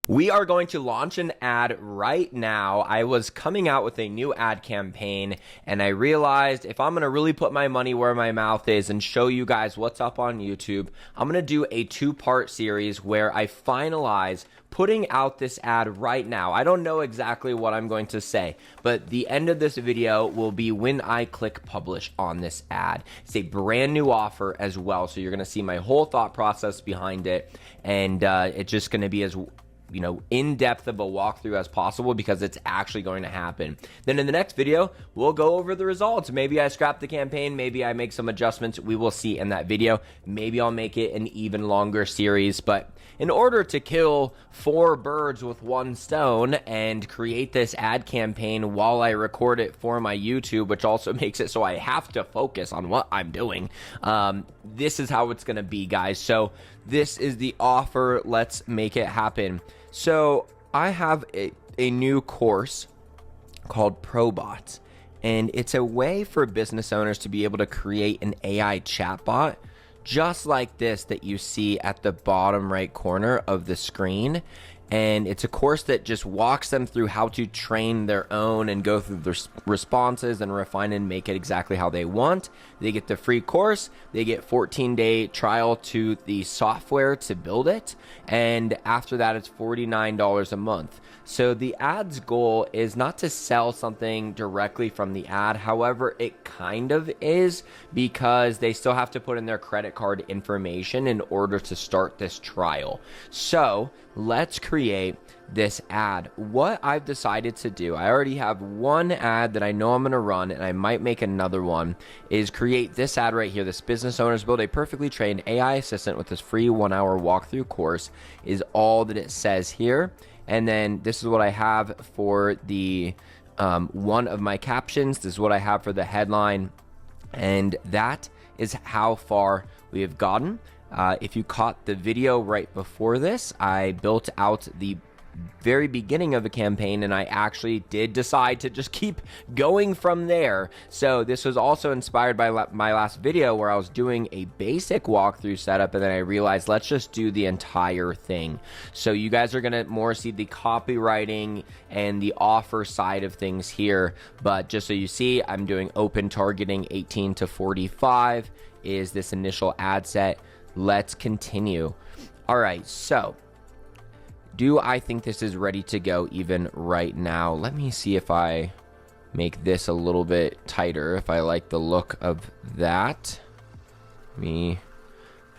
We are going to launch an ad right now. I was coming out with a new ad campaign and I realized if I'm going to really put my money where my mouth is and show you guys what's up on YouTube, I'm going to do a two-part series where I finalize putting out this ad right now. I don't know exactly what I'm going to say, but the end of this video will be when I click publish on this ad. It's a brand new offer as well, so you're going to see my whole thought process behind it, and it's just going to be as in-depth of a walkthrough as possible because it's actually going to happen. Then in the next video, we'll go over the results. Maybe I scrap the campaign, maybe I make some adjustments. We will see in that video. Maybe I'll make it an even longer series, but in order to kill 4 birds with 1 stone and create this ad campaign while I record it for my YouTube, which also makes it so I have to focus on what I'm doing, this is how it's going to be, guys. So this is the offer. Let's make it happen. So I have a new course called ProBots, and it's a way for business owners to be able to create an AI chatbot just like this that you see at the bottom right corner of the screen. And it's a course that just walks them through how to train their own and go through their responses and refine and make it exactly how they want. They get the free course, they get 14-day trial to the software to build it, and after that it's $49 a month. So the ad's goal is not to sell something directly from the ad. However, it kind of is, because they still have to put in their credit card information in order to start this trial. So let's create this ad. What I've decided to do, I already have one ad that I know I'm going to run, and I might make another one, is create this ad right here. This business owners build a perfectly trained AI assistant with this free 1-hour walkthrough course is all that it says here. And then this is what I have for the one of my captions. This is what I have for the headline. And that is how far we have gotten. If you caught the video right before this, I built out the very beginning of the campaign, and I actually did decide to just keep going from there. So this was also inspired by my last video where I was doing a basic walkthrough setup, and then I realized let's just do the entire thing. So you guys are gonna more see the copywriting and the offer side of things here, but just so you see, I'm doing open targeting 18 to 45 is this initial ad set. Let's continue. All right, so do I think this is ready to go even right now? Let me see if I make this a little bit tighter, if I like the look of that. I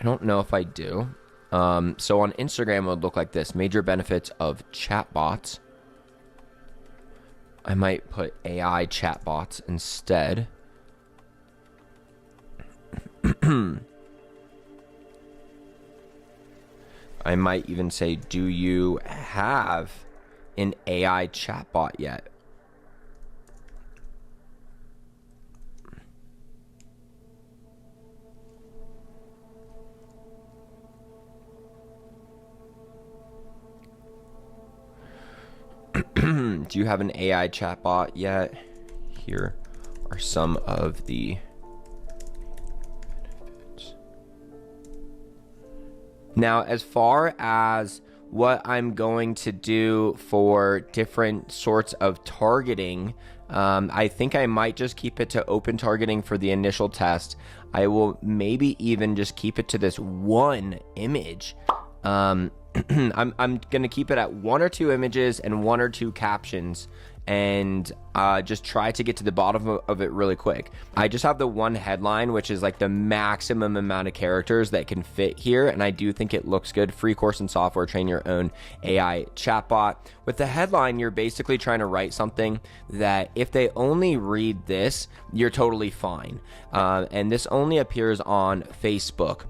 don't know if I do. So on Instagram, it would look like this. Major benefits of chatbots. I might put AI chatbots instead. I might even say, do you have an AI chatbot yet? Do you have an AI chatbot yet? Here are some of the Now, as far as what I'm going to do for different sorts of targeting, I think I might just keep it to open targeting for the initial test. I will maybe even just keep it to this one image. I'm going to keep it at 1 or 2 images and 1 or 2 captions, and just try to get to the bottom of it really quick. I just have the one headline, which is like the maximum amount of characters that can fit here, and I do think it looks good. Free course and software, train your own AI chatbot. With the headline, you're basically trying to write something that if they only read this, you're totally fine. And this only appears on Facebook.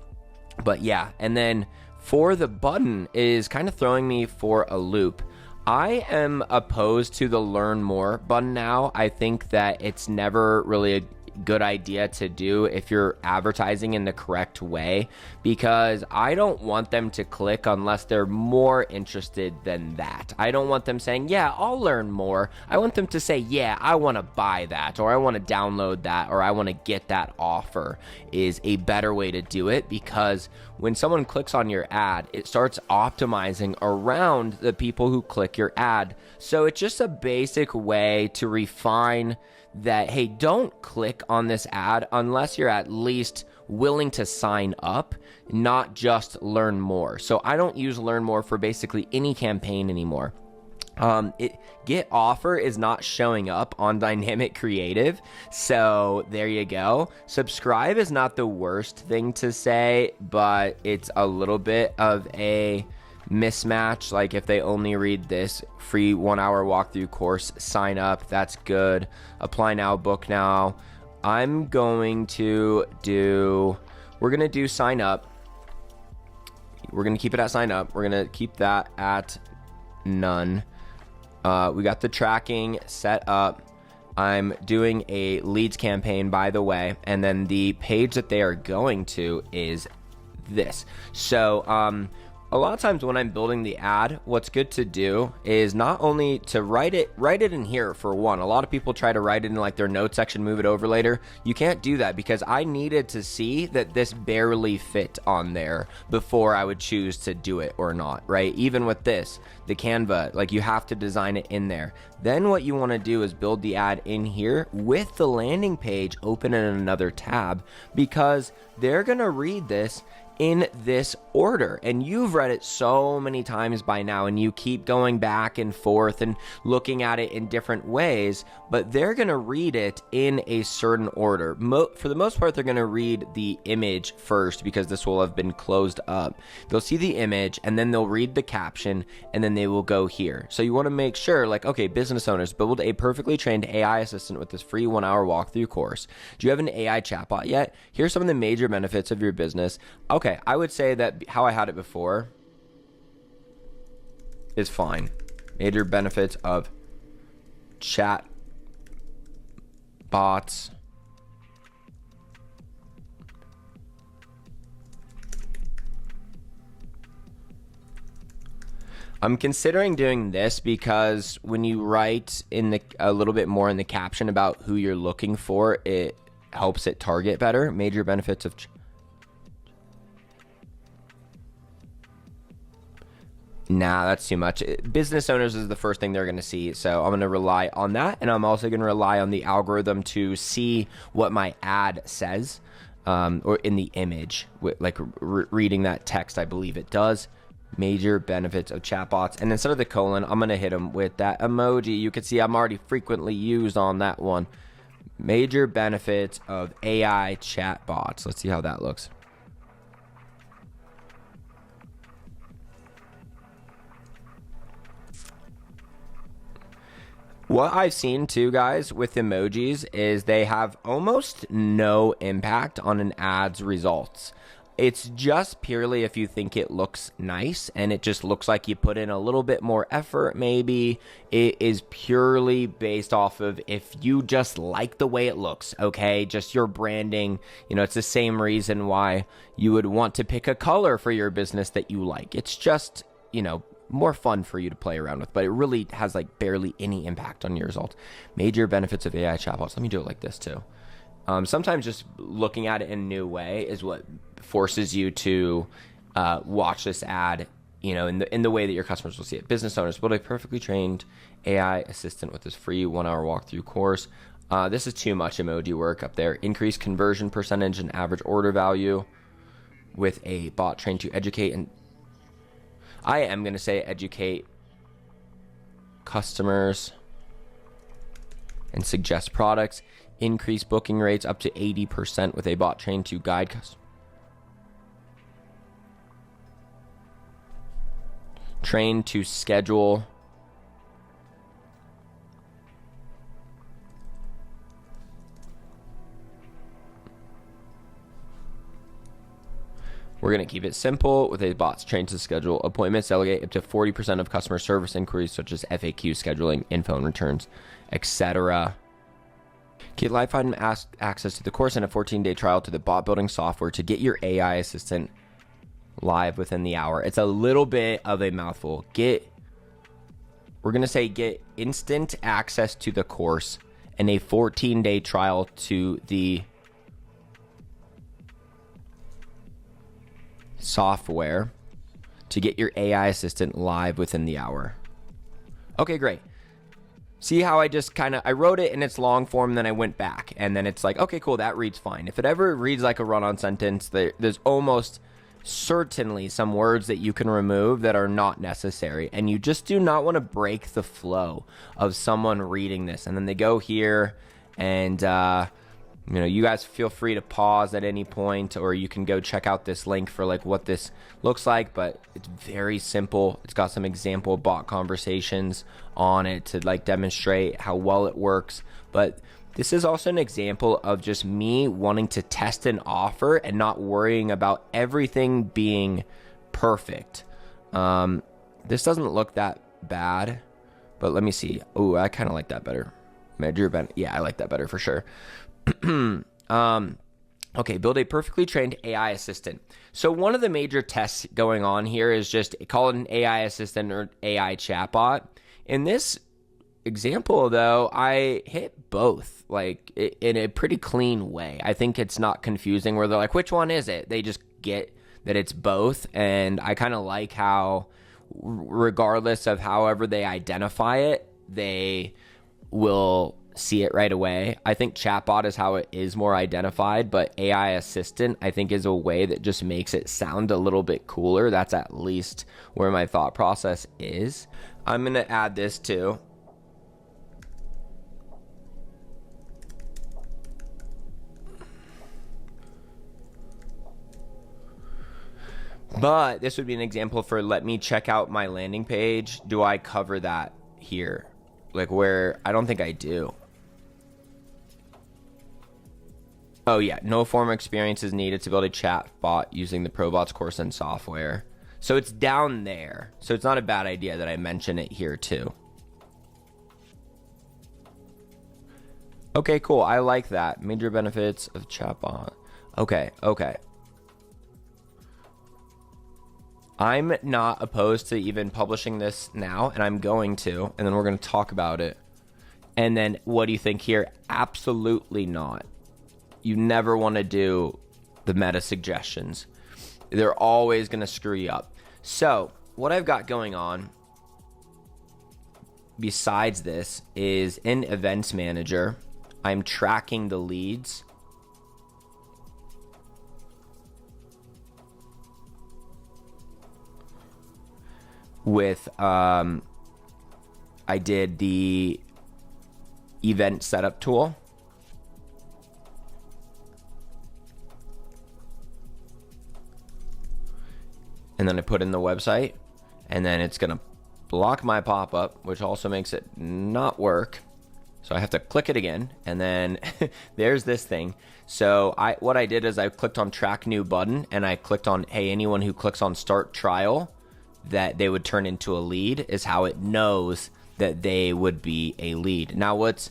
But yeah, and then for the button is kind of throwing me for a loop. I am opposed to the learn more button now. I think that it's never really a good idea to do if you're advertising in the correct way, because I don't want them to click unless they're more interested than that. I don't want them saying, yeah, I'll learn more. I want them to say, yeah, I want to buy that, or I want to download that, or I want to get that offer is a better way to do it, because when someone clicks on your ad, it starts optimizing around the people who click your ad. So it's just a basic way to refine that, hey, don't click on this ad unless you're at least willing to sign up, not just learn more. So I don't use learn more for basically any campaign anymore. Get offer is not showing up on dynamic creative. So there you go. Subscribe is not the worst thing to say, but it's a little bit of a mismatch. Like if they only read this free 1 hour walkthrough course, sign up. That's good. Apply now, book now. We're going to do sign up. We're going to keep it at sign up. We're going to keep that at none. We got the tracking set up. I'm doing a leads campaign, by the way, and then the page that they are going to is this. So, a lot of times when I'm building the ad, what's good to do is not only to write it in here for one. A lot of people try to write it in like their notes section, move it over later. You can't do that because I needed to see that this barely fit on there before I would choose to do it or not, right? Even with this, the Canva, like you have to design it in there. Then what you want to do is build the ad in here with the landing page open in another tab, because they're going to read this in this order, and you've read it so many times by now, and you keep going back and forth and looking at it in different ways, but they're going to read it in a certain order. For the most part, they're going to read the image first because this will have been closed up. They'll see the image and then they'll read the caption and then they will go here. So you want to make sure, like, okay, business owners, build a perfectly trained AI assistant with this free 1 hour walkthrough course. Do you have an AI chatbot yet? Here's some of the major benefits of your business. Okay, I would say that how I had it before is fine. Major benefits of chat bots. I'm considering doing this because when you write in a little bit more in the caption about who you're looking for, it helps it target better. Major benefits of Nah, that's too much. Business owners is the first thing they're going to see. So I'm going to rely on that. And I'm also going to rely on the algorithm to see what my ad says, or in the image, like reading that text, I believe it does. Major benefits of chatbots. And instead of the colon, I'm going to hit them with that emoji. You can see I'm already frequently used on that one. Major benefits of AI chatbots. Let's see how that looks. What I've seen too, guys, with emojis is they have almost no impact on an ad's results. It's just purely if you think it looks nice and it just looks like you put in a little bit more effort, maybe. It is purely based off of if you just like the way it looks, okay? Just your branding. You know, it's the same reason why you would want to pick a color for your business that you like. It's just, you know, more fun for you to play around with, but it really has like barely any impact on your results. Major benefits of AI chatbots. Let me do it like this too. Sometimes just looking at it in a new way is what forces you to watch this ad, you know, in the way that your customers will see it. Business owners, build a perfectly trained AI assistant with this free 1 hour walkthrough course. This is too much emoji work up there. Increase conversion percentage and average order value with a bot trained to educate, and I am going to say educate customers and suggest products. Increase booking rates up to 80% with a bot trained to guide customers. Trained to schedule. We're going to keep it simple with a bot trained to schedule appointments, delegate up to 40% of customer service inquiries such as FAQ scheduling, info and returns, etc. Get lifetime access to the course and a 14-day trial to the bot building software to get your AI assistant live within the hour. It's a little bit of a mouthful. We're going to say get instant access to the course and a 14-day trial to the software to get your AI assistant live within the hour. Okay, great. See how I just I wrote it in its long form, then I went back, and then it's like, okay, cool, that reads fine. If it ever reads like a run-on sentence, there's almost certainly some words that you can remove that are not necessary, and you just do not want to break the flow of someone reading this, and then they go here, and you guys feel free to pause at any point, or you can go check out this link for like what this looks like, but it's very simple. It's got some example bot conversations on it to like demonstrate how well it works, but this is also an example of just me wanting to test an offer and not worrying about everything being perfect. This doesn't look that bad, but let me see. Oh, I kind of like that better. Yeah, I like that better for sure. Okay, build a perfectly trained AI assistant. So one of the major tests going on here is just call it an AI assistant or AI chatbot. In this example though, I hit both like in a pretty clean way. I think it's not confusing where they're like, which one is it? They just get that it's both. And I kind of like how regardless of however they identify it, they will see it right away. I think chatbot is how it is more identified, but AI assistant I think is a way that just makes it sound a little bit cooler. That's at least where my thought process is. I'm going to add this too. But this would be an example for let me check out my landing page. Do I cover that here? Like where I don't think I do. Oh yeah, no formal experience is needed to build a chat bot using the Probots course and software. So it's down there. So it's not a bad idea that I mention it here too. Okay, cool. I like that. Major benefits of chatbot. Okay. I'm not opposed to even publishing this now, and I'm going to, and then we're going to talk about it. And then what do you think here? Absolutely not. You never want to do the meta suggestions. They're always going to screw you up. So what I've got going on besides this is in Events Manager, I'm tracking the leads. With, I did the event setup tool. And then I put in the website, and then it's gonna block my pop-up, which also makes it not work. So I have to click it again, and then there's this thing. So what I did is I clicked on track new button, and I clicked on, hey, anyone who clicks on start trial, that they would turn into a lead is how it knows that they would be a lead. Now what's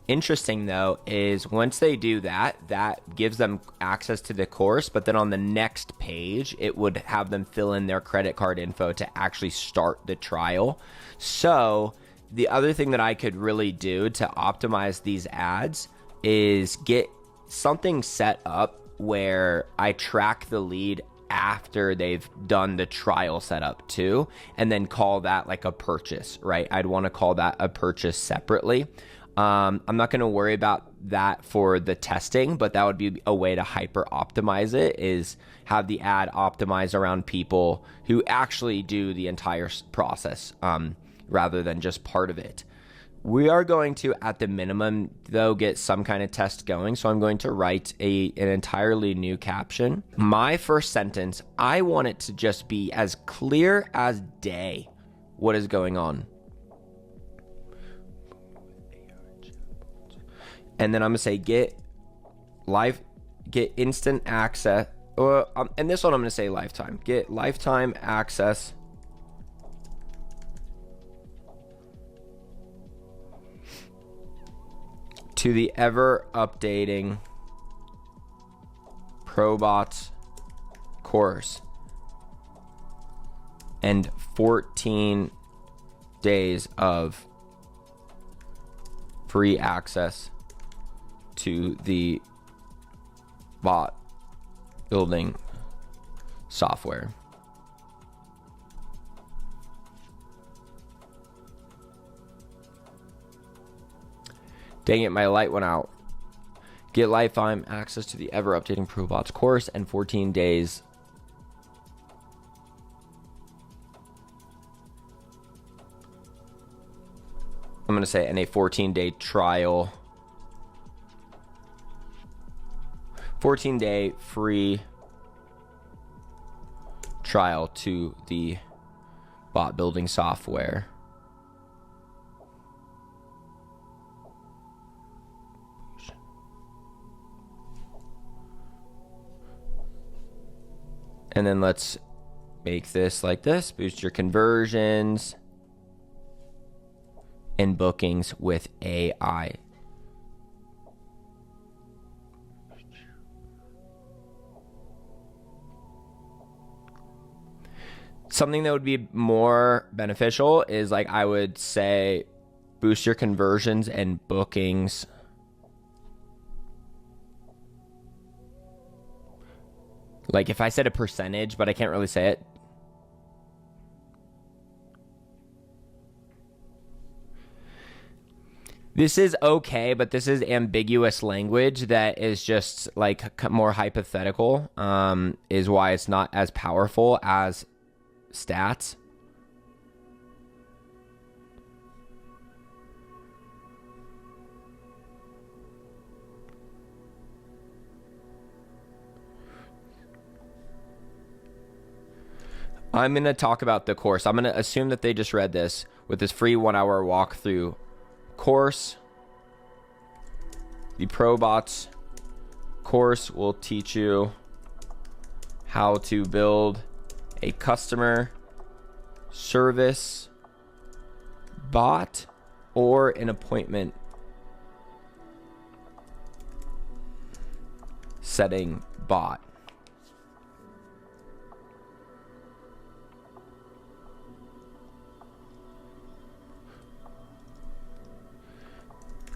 interesting though is once they do that, that gives them access to the course, but then on the next page, it would have them fill in their credit card info to actually start the trial. So the other thing that I could really do to optimize these ads is get something set up where I track the lead after they've done the trial setup too, and then call that like a purchase, right? I'd want to call that a purchase separately. I'm not going to worry about that for the testing, but that would be a way to hyper optimize it, is have the ad optimize around people who actually do the entire process rather than just part of it. We are going to, at the minimum, though, get some kind of test going. So I'm going to write an entirely new caption. My first sentence, I want it to just be as clear as day what is going on. And then I'm gonna say get instant access. And this one I'm gonna say lifetime. Get lifetime access to the ever updating Probots course and 14 days of free access to the bot building software. Dang it, my light went out. Get lifetime access to the ever-updating ProBots course and 14 days. I'm going to say, and a 14-day trial. 14-day free trial to the bot building software. And then let's make this like this. Boost your conversions and bookings with AI. Something that would be more beneficial is, like, I would say boost your conversions and bookings like if I said a percentage, but I can't really say it. This is okay, but this is ambiguous language that is just like more hypothetical, is why it's not as powerful as stats. I'm going to talk about the course. I'm going to assume that they just read this with this free 1-hour walkthrough course. The ProBots course will teach you how to build a customer service bot or an appointment setting bot.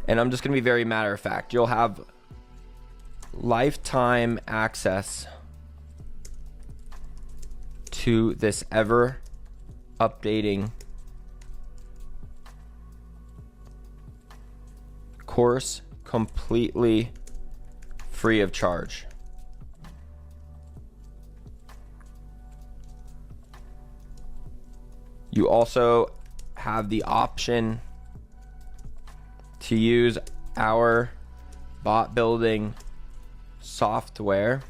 And I'm just going to be very matter of fact. You'll have lifetime access to this ever updating course completely free of charge. You also have the option to use our bot building software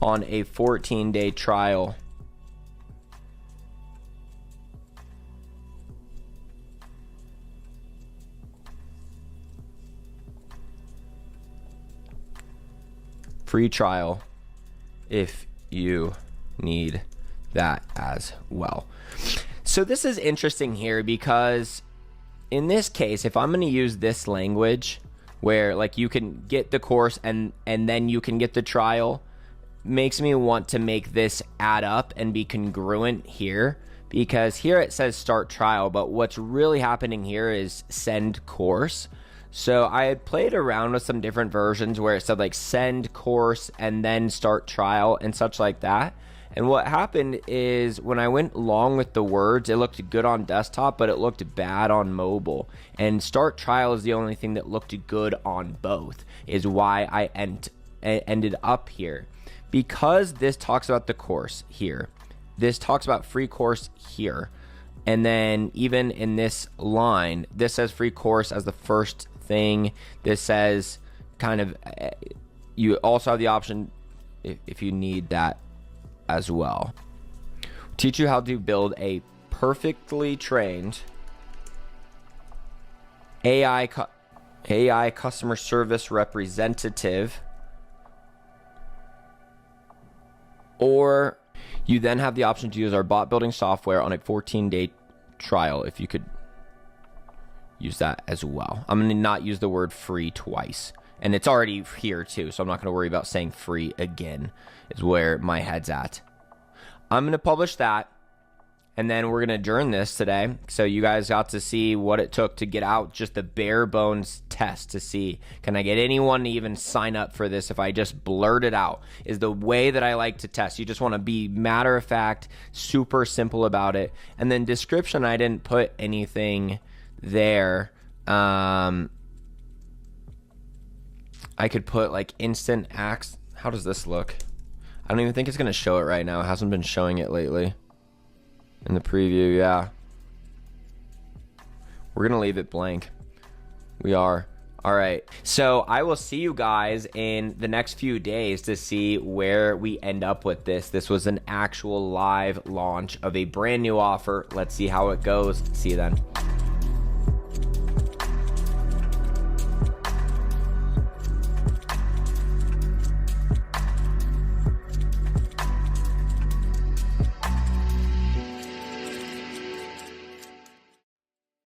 on a 14-day trial. Free trial if you need that as well. So this is interesting here because in this case, if I'm going to use this language where like you can get the course and then you can get the trial, makes me want to make this add up and be congruent here, because here it says start trial, but what's really happening here is send course. So I had played around with some different versions where it said like send course and then start trial and such like that. And what happened is when I went long with the words, it looked good on desktop, but it looked bad on mobile. And start trial is the only thing that looked good on both, is why I ended up here. Because this talks about the course here, this talks about free course here, and then even in this line, this says free course as the first thing. This says kind of, you also have the option if you need that as well. Teach you how to build a perfectly trained AI customer service representative, or you then have the option to use our bot building software on a 14-day trial if you could use that as well. I'm going to not use the word free twice. And it's already here too, so I'm not going to worry about saying free again, is where my head's at. I'm going to publish that. And then we're going to adjourn this today. So you guys got to see what it took to get out just the bare bones test to see, can I get anyone to even sign up for this if I just blurt it out, is the way that I like to test. You just want to be matter of fact, super simple about it. And then description, I didn't put anything there. I could put like instant acts. How does this look? I don't even think it's going to show it right now. It hasn't been showing it lately. In the preview, yeah. We're going to leave it blank. We are. All right. So I will see you guys in the next few days to see where we end up with this. This was an actual live launch of a brand new offer. Let's see how it goes. See you then.